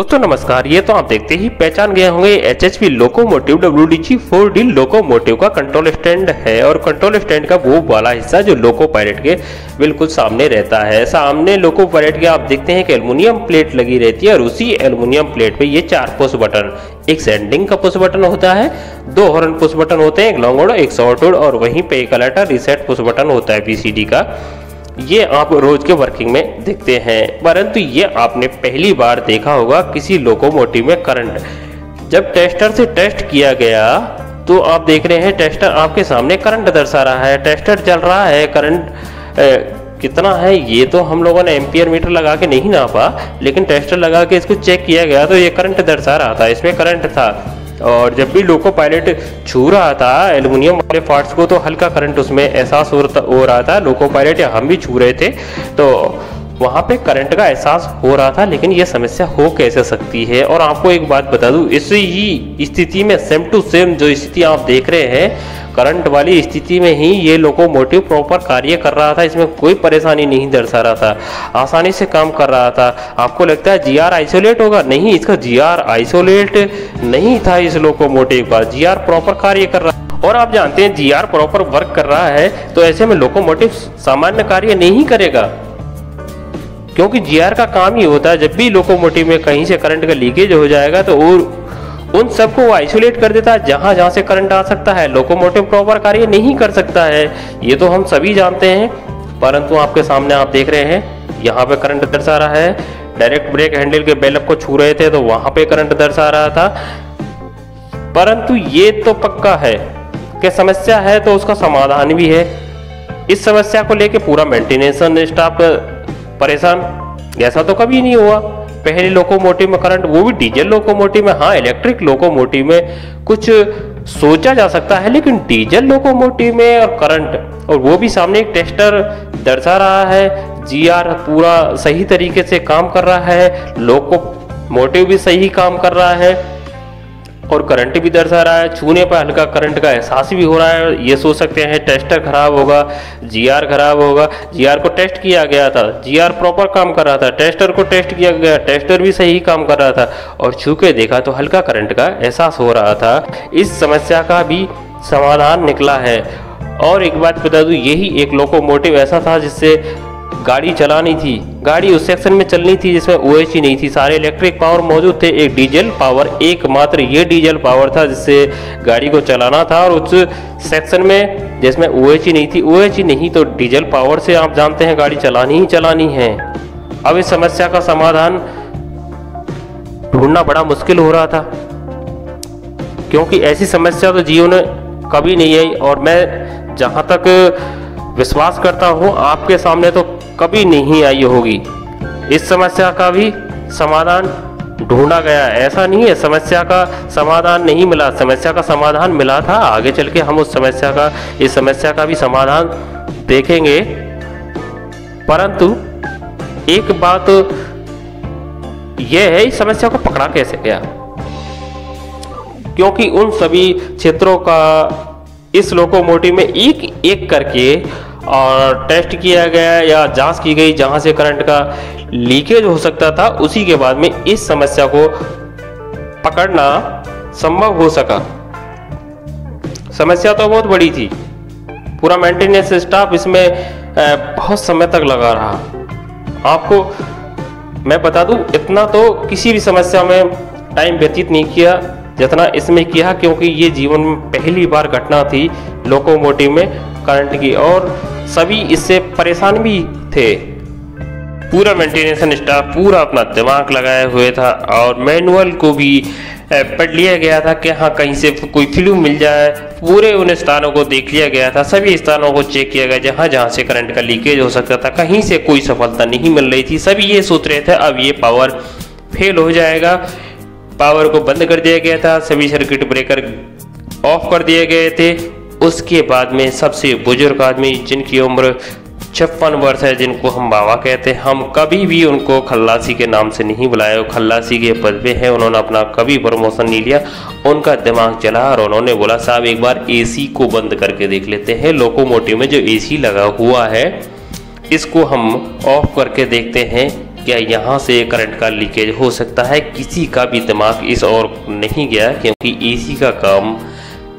दोस्तों नमस्कार। ये तो आप देखते ही पहचान गए होंगे एचएचपी लोकोमोटिव WDG 4D लोकोमोटिव का कंट्रोल स्टैंड है। और कंट्रोल स्टैंड का वो वाला हिस्सा जो लोको पायलट के बिल्कुल सामने रहता है। सामने लोको पायलट के आप देखते हैं कि एल्युमिनियम प्लेट लगी रहती है और उसी एल्युमिनियम प्लेट पे ये 4 पुश बटन, एक सेंडिंग का पुश बटन होता है, 2 हॉर्न पुश बटन होते हैं, एक लॉन्ग ऑर्डर एक शॉर्ट ऑर्डर और वहीं पे एक अलर्ट रीसेट पुश बटन होता है BCD का। ये आप रोज के वर्किंग में देखते हैं, परंतु ये आपने पहली बार देखा होगा किसी लोकोमोटिव में करंट। जब टेस्टर से टेस्ट किया गया तो आप देख रहे हैं टेस्टर आपके सामने करंट दर्शा रहा है, टेस्टर चल रहा है। करंट कितना है ये तो हम लोगों ने एम्पियर मीटर लगा के नहीं नापा, लेकिन टेस्टर लगा के इसको चेक किया गया तो ये करंट दर्शा रहा था, इसमें करंट था। और जब भी लोको पायलट छू रहा था एल्युमिनियम वाले पार्ट्स को तो हल्का करंट उसमें एहसास हो रहा था। लोको पायलट या हम भी छू रहे थे तो वहाँ पे करंट का एहसास हो रहा था। लेकिन ये समस्या हो कैसे सकती है? और आपको एक बात बता दूं, इसी ही स्थिति में सेम टू सेम जो स्थिति आप देख रहे हैं करंट वाली स्थिति में ही ये लोकोमोटिव प्रॉपर कार्य कर रहा था। इसमें कोई परेशानी नहीं दर्शा रहा था, आसानी से काम कर रहा था। आपको लगता है GR आइसोलेट होगा? नहीं, इसका GR आइसोलेट नहीं था। इस लोकोमोटिव का GR प्रॉपर कार्य कर रहा। और आप जानते हैं GR प्रॉपर वर्क कर रहा है तो ऐसे में लोकोमोटिव सामान्य कार्य नहीं करेगा, क्योंकि GR का काम ही होता है जब भी लोकोमोटिव में कहीं से करंट का लीकेज हो जाएगा तो उन सबको वो आइसोलेट कर देता है जहां जहां से करंट आ सकता है। लोकोमोटिव प्रॉपर कार्य नहीं कर सकता है, ये तो हम सभी जानते हैं। परंतु आपके सामने आप देख रहे हैं यहाँ पे करंट दर्शा रहा है। डायरेक्ट ब्रेक हैंडल के बेलअप को छू रहे थे तो वहां पे करंट दर्शा रहा था। परंतु ये तो पक्का है कि समस्या है तो उसका समाधान भी है। इस समस्या को लेके पूरा मेंटेनेंस स्टाफ परेशान, ऐसा तो कभी नहीं हुआ। पहले लोकोमोटिव में करंट, वो भी डीजल लोकोमोटिव में, हाँ इलेक्ट्रिक लोकोमोटिव में कुछ सोचा जा सकता है, लेकिन डीजल लोकोमोटिव में और करंट, और वो भी सामने एक टेस्टर दर्शा रहा है, GR पूरा सही तरीके से काम कर रहा है, लोकोमोटिव भी सही काम कर रहा है और करंट भी दर्शा रहा है। छूने पर हल्का करंट का एहसास भी हो रहा है। ये सोच सकते हैं टेस्टर खराब होगा, GR खराब होगा। GR को टेस्ट किया गया था, GR प्रॉपर काम कर रहा था। टेस्टर को टेस्ट किया गया, टेस्टर भी सही काम कर रहा था और छू के देखा तो हल्का करंट का एहसास हो रहा था। इस समस्या का भी समाधान निकला है। और एक बात बता दूं, यही एक लोकोमोटिव ऐसा था जिससे गाड़ी चलानी थी, गाड़ी उस सेक्शन में चलनी थी जिसमें OHE नहीं थी। सारे इलेक्ट्रिक पावर मौजूद थे, एक डीजल पावर, एकमात्र ये डीजल पावर था जिससे गाड़ी को चलाना था। और उस सेक्शन में जिसमें OHE नहीं थी, OHE नहीं तो डीजल पावर से आप जानते हैं गाड़ी चलानी ही चलानी है। अब इस समस्या का समाधान ढूंढना बड़ा मुश्किल हो रहा था, क्योंकि ऐसी समस्या तो जीवन में कभी नहीं आई। और मैं जहाँ तक विश्वास करता हूँ आपके सामने तो कभी नहीं आई होगी। इस समस्या का भी समाधान ढूंढा गया, ऐसा नहीं है समस्या का समाधान नहीं मिला, समस्या का समाधान मिला था। आगे चल के हम इस समस्या का भी समाधान देखेंगे। परंतु एक बात यह है, इस समस्या को पकड़ा कैसे गया, क्योंकि उन सभी क्षेत्रों का इस लोकोमोटिव में एक एक करके और टेस्ट किया गया या जांच की गई जहां से करंट का लीकेज हो सकता था। उसी के बाद में इस समस्या को पकड़ना संभव हो सका। समस्या तो बहुत बड़ी थी, पूरा मेंटेनेंस स्टाफ इसमें बहुत समय तक लगा रहा। आपको मैं बता दूं, इतना तो किसी भी समस्या में टाइम व्यतीत नहीं किया जितना इसमें किया, क्योंकि ये जीवन में पहली बार घटना थी लोकोमोटिव में करंट की और सभी इससे परेशान भी थे। पूरा मेंटेनेंस स्टाफ पूरा अपना दिमाग लगाए हुए था और मैनुअल को भी पढ़ लिया गया था कि हाँ कहीं से कोई फिल्म मिल जाए। पूरे उन स्थानों को देख लिया गया था, सभी स्थानों को चेक किया गया जहाँ जहाँ से करंट का लीकेज हो सकता था। कहीं से कोई सफलता नहीं मिल रही थी। सभी ये सोच रहे थे अब ये पावर फेल हो जाएगा। पावर को बंद कर दिया गया था, सभी सर्किट ब्रेकर ऑफ कर दिए गए थे। उसके बाद में सबसे बुजुर्ग आदमी जिनकी उम्र 56 वर्ष है, जिनको हम बाबा कहते हैं, हम कभी भी उनको खल्लासी के नाम से नहीं बुलाया। खल्लासी के पद पे है, उन्होंने अपना कभी प्रमोशन नहीं लिया। उनका दिमाग चला और उन्होंने बोला साहब एक बार AC को बंद करके देख लेते हैं। लोकोमोटिव में जो AC लगा हुआ है इसको हम ऑफ करके देखते हैं क्या यहाँ से करंट का लीकेज हो सकता है। किसी का भी दिमाग इस ओर नहीं गया, क्योंकि एसी का काम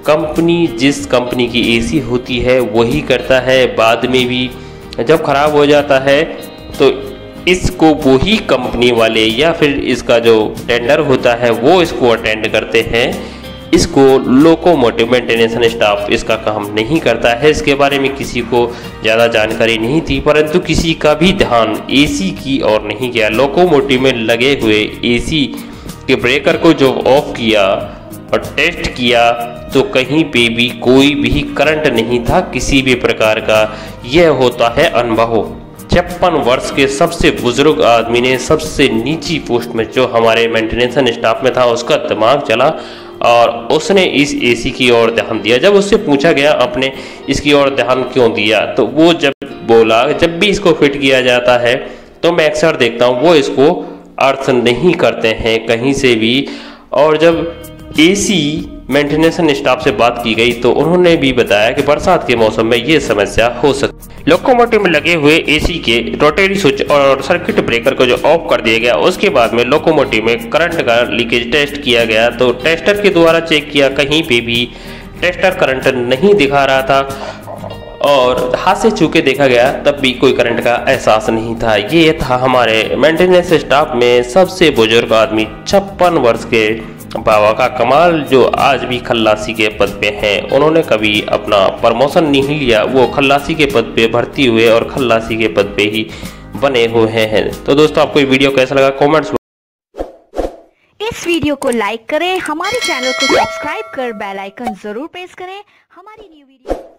कंपनी, जिस कंपनी की एसी होती है वही करता है। बाद में भी जब ख़राब हो जाता है तो इसको वही कंपनी वाले या फिर इसका जो टेंडर होता है वो इसको अटेंड करते हैं। इसको लोकोमोटिव मेंटेनेंस स्टाफ इसका काम नहीं करता है। इसके बारे में किसी को ज़्यादा जानकारी नहीं थी, परंतु किसी का भी ध्यान एसी की ओर नहीं गया। लोकोमोटिव में लगे हुए एसी के ब्रेकर को जो ऑफ किया और टेस्ट किया तो कहीं पे भी कोई भी करंट नहीं था किसी भी प्रकार का। यह होता है अनुभव। 56 वर्ष के सबसे बुजुर्ग आदमी ने सबसे नीची पोस्ट में जो हमारे मेंटेनेंस स्टाफ में था उसका दिमाग चला और उसने इस एसी की ओर ध्यान दिया। जब उससे पूछा गया आपने इसकी ओर ध्यान क्यों दिया, तो वो जब बोला जब भी इसको फिट किया जाता है तो मैं अक्सर देखता हूँ वो इसको अर्थ नहीं करते हैं कहीं से भी। और जब एसी मेंटेनेंस स्टाफ से बात की गई तो उन्होंने भी बताया कि बरसात के मौसम में ये समस्या हो सकती है। लोकोमोटिव में लगे हुए एसी के रोटरी स्विच और सर्किट ब्रेकर को जो ऑफ कर दिया गया, उसके बाद में लोकोमोटिव में करंट का लीकेज टेस्ट किया गया। तो टेस्टर के द्वारा चेक किया, कहीं पे भी टेस्टर करंट नहीं दिखा रहा था और हाथ से छू के देखा गया तब भी कोई करंट का एहसास नहीं था। ये था हमारे मेंटेनेंस स्टाफ में सबसे बुजुर्ग आदमी 56 वर्ष के बाबा का कमाल, जो आज भी खल्लासी के पद पे हैं। उन्होंने कभी अपना प्रमोशन नहीं लिया, वो खल्लासी के पद पे भर्ती हुए और खल्लासी के पद पे ही बने हुए हैं। तो दोस्तों आपको ये वीडियो कैसा लगा कमेंट्स। इस वीडियो को लाइक करें, हमारे चैनल को सब्सक्राइब कर बेल आइकन जरूर प्रेस करें हमारी न्यू वीडियो